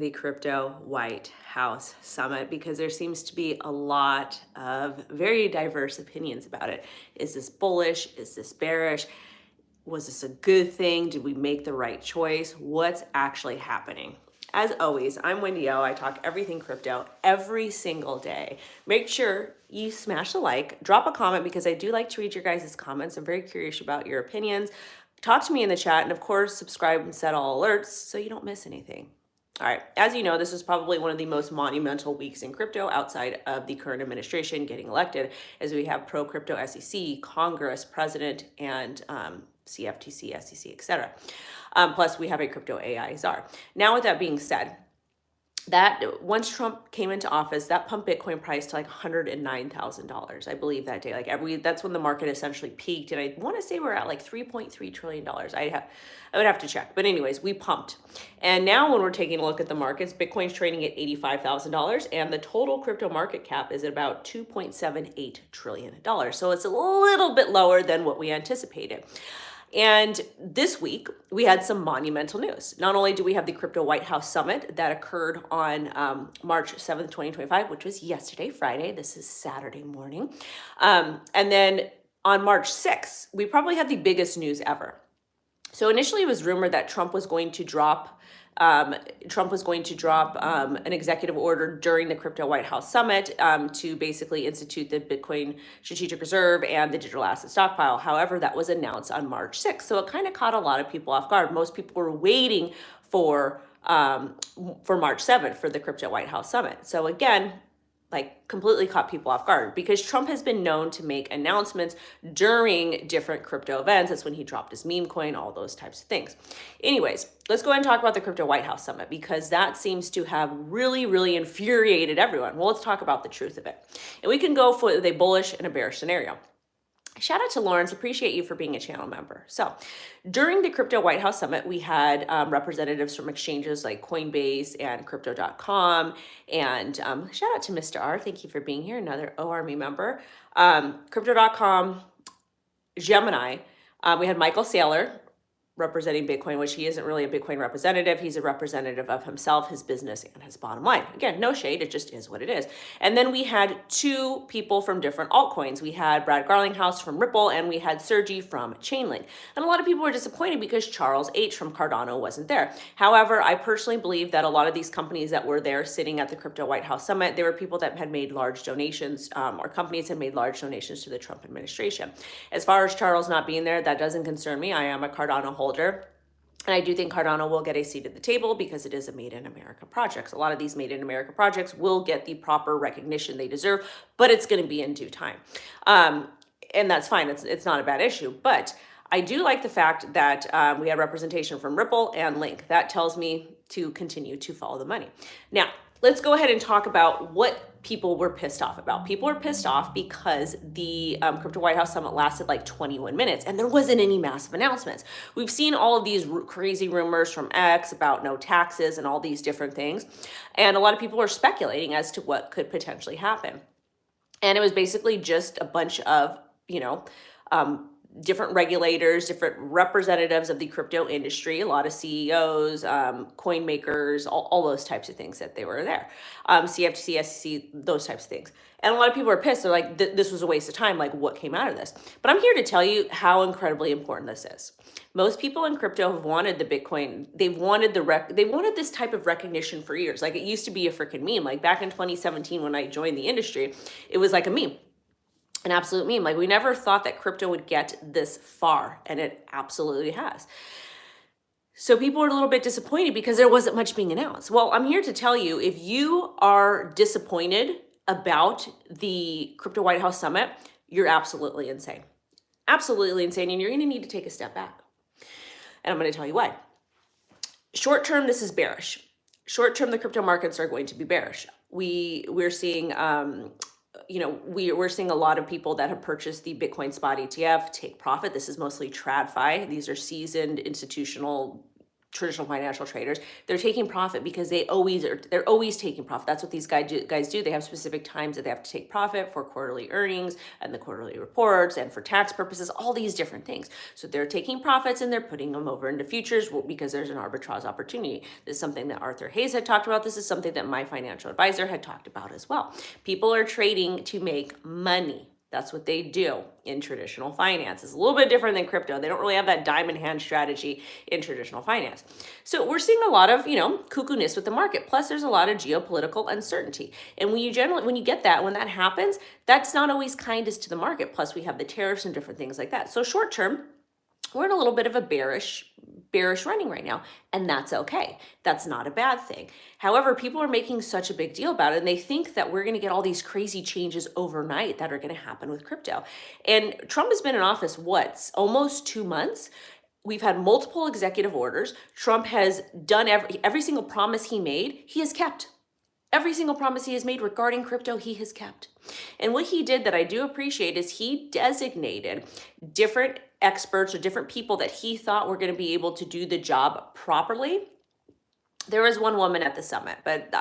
the Crypto White House Summit because there seems to be a lot of very diverse opinions about it. Is this bullish? Is this bearish? Was this a good thing? Did we make the right choice? What's actually happening? As always, I'm WendyO. I talk everything crypto every single day. Make sure you smash the like, drop a comment because I do like to read your guys' comments. I'm very curious about your opinions. Talk to me in the chat, and of course, subscribe and set all alerts so you don't miss anything. All right, as you know, this is probably one of the most monumental weeks in crypto outside of the current administration getting elected, as we have pro-crypto SEC, Congress, President, and CFTC, SEC, etc. Plus, we have a crypto AI czar. Now, with that being said, that once Trump came into office, that pumped Bitcoin price to like $109,000, I believe, that day. That's when the market essentially peaked, and I want to say we're at like $3.3 trillion. I would have to check, but anyways, we pumped. And now when we're taking a look at the markets, Bitcoin's trading at $85,000, and the total crypto market cap is at about $2.78 trillion. So it's a little bit lower than what we anticipated. And this week, we had some monumental news. Not only do we have the Crypto White House Summit that occurred on March 7th, 2025, which was yesterday, Friday. This is Saturday morning. And then on March 6th, we probably had the biggest news ever. So initially, it was rumored that Trump was going to drop an executive order during the Crypto White House Summit to basically institute the Bitcoin Strategic Reserve and the digital asset stockpile. However, that was announced on March 6th. So it kind of caught a lot of people off guard. Most people were waiting for March 7th for the Crypto White House Summit. So again, like completely caught people off guard because Trump has been known to make announcements during different crypto events. That's when he dropped his meme coin, all those types of things. Anyways, let's go ahead and talk about the Crypto White House Summit because that seems to have really, really infuriated everyone. Well, let's talk about the truth of it. And we can go for a bullish and a bearish scenario. Shout out to Lawrence. Appreciate you for being a channel member. So during the Crypto White House Summit, we had representatives from exchanges like Coinbase and crypto.com. And shout out to Mr. R. Thank you for being here. Another OArmy member. Crypto.com, Gemini. We had Michael Saylor representing Bitcoin, which he isn't really a Bitcoin representative. He's a representative of himself, his business, and his bottom line. Again, no shade. It just is what it is. And then we had two people from different altcoins. We had Brad Garlinghouse from Ripple, and we had Sergey from Chainlink. And a lot of people were disappointed because Charles H. from Cardano wasn't there. However, I personally believe that a lot of these companies that were there sitting at the Crypto White House Summit, they were people that had made large donations, or companies had made large donations to the Trump administration. As far as Charles not being there, that doesn't concern me. I am a Cardano holder. And I do think Cardano will get a seat at the table because it is a Made in America project. A lot of these Made in America projects will get the proper recognition they deserve, but it's going to be in due time. And that's fine. It's not a bad issue. But I do like the fact that we had representation from Ripple and Link. That tells me to continue to follow the money. Now, let's go ahead and talk about what people were pissed off about. People were pissed off because the Crypto White House Summit lasted like 21 minutes and there wasn't any massive announcements. We've seen all of these crazy rumors from X about no taxes and all these different things. And a lot of people are speculating as to what could potentially happen. And it was basically just a bunch of, different regulators, different representatives of the crypto industry, a lot of CEOs, coin makers, all those types of things that they were there. CFTC, SEC, those types of things. And a lot of people are pissed. They're like, this was a waste of time. Like, what came out of this? But I'm here to tell you how incredibly important this is. Most people in crypto have wanted the Bitcoin. They've wanted they wanted this type of recognition for years. Like, it used to be a freaking meme. Like back in 2017, when I joined the industry, it was like a meme. An absolute meme. Like, we never thought that crypto would get this far, and it absolutely has. So people are a little bit disappointed because there wasn't much being announced. Well, I'm here to tell you, if you are disappointed about the Crypto White House Summit, you're absolutely insane. Absolutely insane, and you're going to need to take a step back. And I'm going to tell you why. Short term, this is bearish. Short term, the crypto markets are going to be bearish. We're seeing we're seeing a lot of people that have purchased the Bitcoin spot ETF take profit. This is mostly TradFi. These are seasoned institutional traditional financial traders, they're taking profit because they're always taking profit. That's what these guys do. They have specific times that they have to take profit for quarterly earnings and the quarterly reports and for tax purposes, all these different things. So they're taking profits and they're putting them over into futures because there's an arbitrage opportunity. This is something that Arthur Hayes had talked about. This is something that my financial advisor had talked about as well. People are trading to make money. That's what they do in traditional finance. It's a little bit different than crypto. They don't really have that diamond hand strategy in traditional finance. So we're seeing a lot of, cuckoo-ness with the market. Plus there's a lot of geopolitical uncertainty. And when you get that, when that happens, that's not always kindest to the market. Plus we have the tariffs and different things like that. So short term, we're in a little bit of a bearish running right now, and that's okay. That's not a bad thing. However, people are making such a big deal about it, and they think that we're going to get all these crazy changes overnight that are going to happen with crypto. And Trump has been in office, almost 2 months? We've had multiple executive orders. Trump has done every single promise he made, he has kept. Every single promise he has made regarding crypto, he has kept. And what he did that I do appreciate is he designated different experts or different people that he thought were going to be able to do the job properly. There was one woman at the summit, but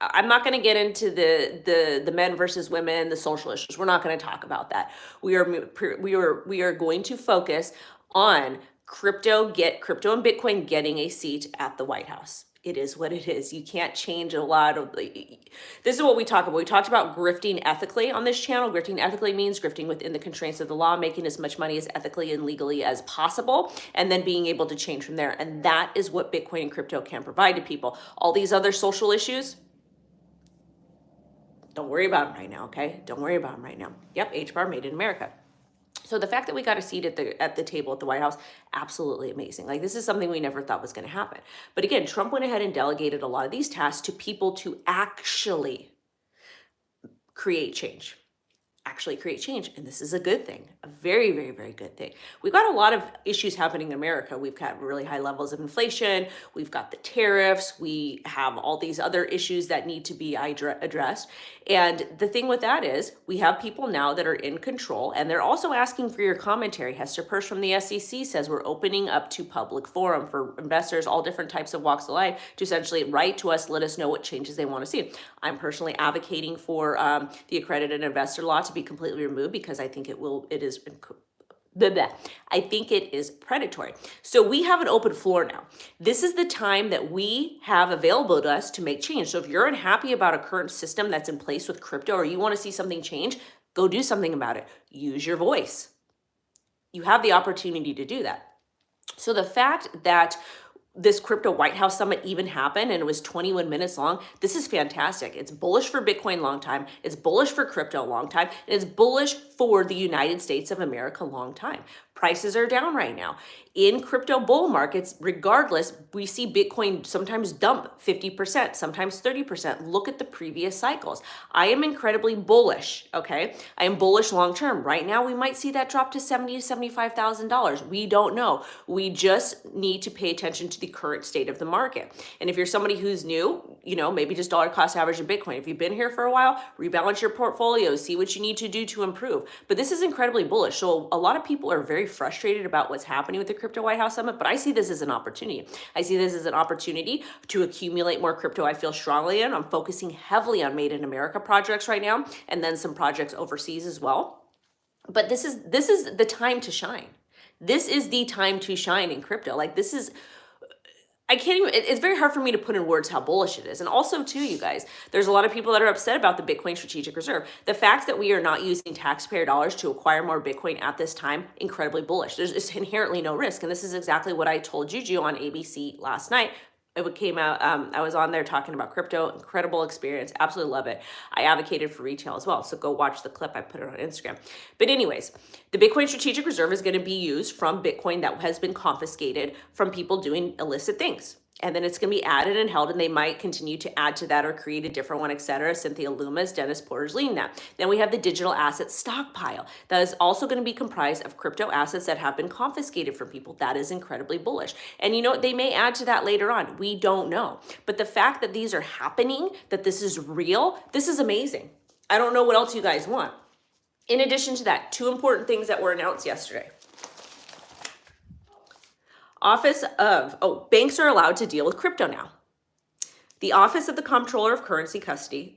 I'm not going to get into the men versus women, the social issues. We're not going to talk about that. We are going to focus on crypto and Bitcoin getting a seat at the White House. It is what it is. You can't change a lot of this is what we talk about. We talked about grifting ethically on this channel. Grifting ethically means grifting within the constraints of the law, making as much money as ethically and legally as possible, and then being able to change from there. And that is what Bitcoin and crypto can provide to people. All these other social issues, don't worry about them right now, okay? Don't worry about them right now. Yep, HBAR made in America. So the fact that we got a seat at the table at the White House, absolutely amazing. Like, this is something we never thought was going to happen. But again, Trump went ahead and delegated a lot of these tasks to people to actually create change. And this is a good thing, a very, very, very good thing. We've got a lot of issues happening in America. We've got really high levels of inflation. We've got the tariffs. We have all these other issues that need to be addressed. And the thing with that is we have people now that are in control, and they're also asking for your commentary. Hester Peirce from the SEC says we're opening up to public forum for investors, all different types of walks of life, to essentially write to us, let us know what changes they want to see. I'm personally advocating for the accredited investor law to be completely removed because I think I think it is predatory. So we have an open floor now. This is the time that we have available to us to make change. So if you're unhappy about a current system that's in place with crypto, or you want to see something change, go do something about it. Use your voice. You have the opportunity to do that. So the fact that this crypto White House summit even happened and it was 21 minutes long, this is fantastic. It's bullish for Bitcoin long time. It's bullish for crypto long time. And it's bullish for the United States of America long time. Prices are down right now. In crypto bull markets, regardless, we see Bitcoin sometimes dump 50%, sometimes 30%. Look at the previous cycles. I am incredibly bullish, okay? I am bullish long term. Right now, we might see that drop to $70,000 to $75,000. We don't know. We just need to pay attention to the current state of the market. And if you're somebody who's new, maybe just dollar cost average in Bitcoin. If you've been here for a while, rebalance your portfolio, see what you need to do to improve. But this is incredibly bullish. So a lot of people are very frustrated about what's happening with the Crypto White House Summit, but I see this as an opportunity. I see this as an opportunity to accumulate more crypto I feel strongly in. I'm focusing heavily on Made in America projects right now, and then some projects overseas as well. But this is the time to shine. This is the time to shine in crypto. Like, this is, I can't even, it's very hard for me to put in words how bullish it is. And also too, you guys, there's a lot of people that are upset about the Bitcoin strategic reserve. The fact that we are not using taxpayer dollars to acquire more Bitcoin at this time, incredibly bullish. There's inherently no risk. And this is exactly what I told Juju on ABC last night. It came out, I was on there talking about crypto, incredible experience, absolutely love it. I advocated for retail as well, so go watch the clip, I put it on Instagram. But anyways, the Bitcoin strategic reserve is gonna be used from Bitcoin that has been confiscated from people doing illicit things. And then it's going to be added and held, and they might continue to add to that or create a different one, et cetera. Cynthia Loomis, Dennis Porter's leading that. Then we have the digital asset stockpile. That is also going to be comprised of crypto assets that have been confiscated from people. That is incredibly bullish. And they may add to that later on. We don't know. But the fact that these are happening, that this is real, this is amazing. I don't know what else you guys want. In addition to that, two important things that were announced yesterday. Banks are allowed to deal with crypto now. The Office of the Comptroller of Currency Custody,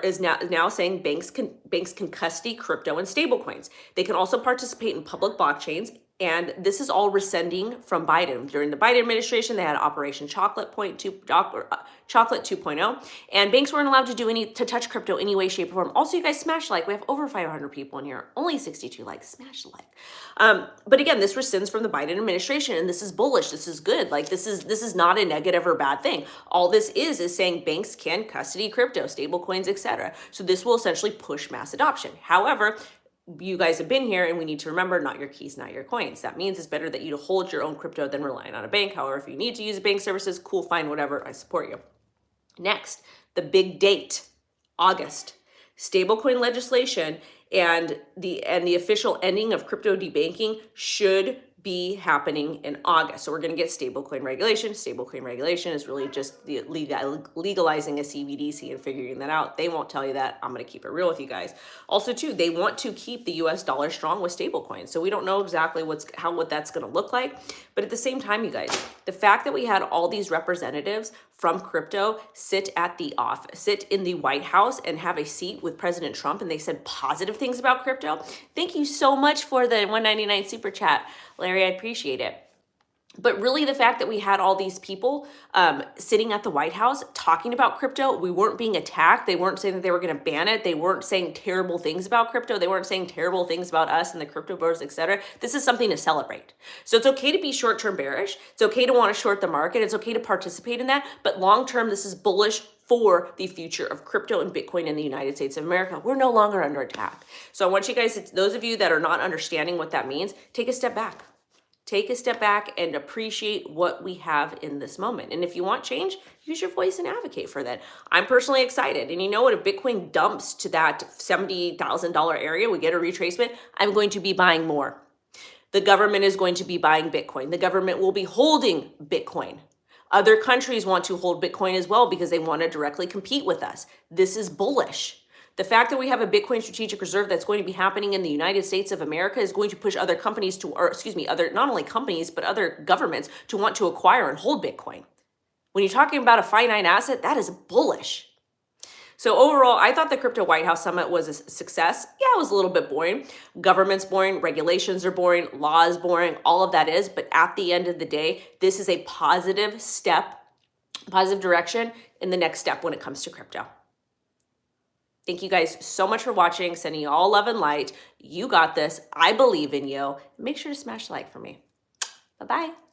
is now saying banks can custody crypto and stablecoins. They can also participate in public blockchains. And this is all rescinding from Biden. During the Biden administration, they had Operation Chocolate 2.0, and banks weren't allowed to touch crypto any way, shape, or form. Also, you guys smash like. We have over 500 people in here, only 62 likes. Smash like. But again, this rescinds from the Biden administration, and this is bullish. This is good. Like this is not a negative or bad thing. All this is saying banks can custody crypto, stablecoins, etc. So this will essentially push mass adoption. However, you guys have been here, and we need to remember, not your keys, not your coins. That means it's better that you hold your own crypto than relying on a bank. However, if you need to use bank services, cool, fine, whatever, I support you. Next, the big date, August. Stablecoin legislation and the official ending of crypto debanking should be happening in August. So we're going to get stablecoin regulation. Stablecoin regulation is really just the legalizing a CBDC and figuring that out. They won't tell you that. I'm going to keep it real with you guys. Also, too, they want to keep the US dollar strong with stablecoins. So we don't know exactly what that's going to look like. But at the same time, you guys, the fact that we had all these representatives from crypto sit in the White House and have a seat with President Trump, and they said positive things about crypto. Thank you so much for the $1.99 super chat, Larry. I appreciate it. But really, the fact that we had all these people sitting at the White House talking about crypto, we weren't being attacked. They weren't saying that they were going to ban it. They weren't saying terrible things about crypto. They weren't saying terrible things about us and the crypto bros, etc. This is something to celebrate. So it's okay to be short-term bearish. It's okay to want to short the market. It's okay to participate in that. But long-term, this is bullish for the future of crypto and Bitcoin in the United States of America. We're no longer under attack. So I want you guys, those of you that are not understanding what that means, take a step back. Take a step back and appreciate what we have in this moment. And if you want change, use your voice and advocate for that. I'm personally excited. And you know what? If Bitcoin dumps to that $70,000 area, we get a retracement, I'm going to be buying more. The government is going to be buying Bitcoin. The government will be holding Bitcoin. Other countries want to hold Bitcoin as well because they want to directly compete with us. This is bullish. The fact that we have a Bitcoin strategic reserve that's going to be happening in the United States of America is going to push other companies not only companies, but other governments to want to acquire and hold Bitcoin. When you're talking about a finite asset, that is bullish. So overall, I thought the Crypto White House Summit was a success. Yeah, it was a little bit boring. Government's boring, regulations are boring, law is boring, all of that is. But at the end of the day, this is a positive step, positive direction in the next step when it comes to crypto. Thank you guys so much for watching. Sending you all love and light. You got this. I believe in you. Make sure to smash the like for me. Bye-bye.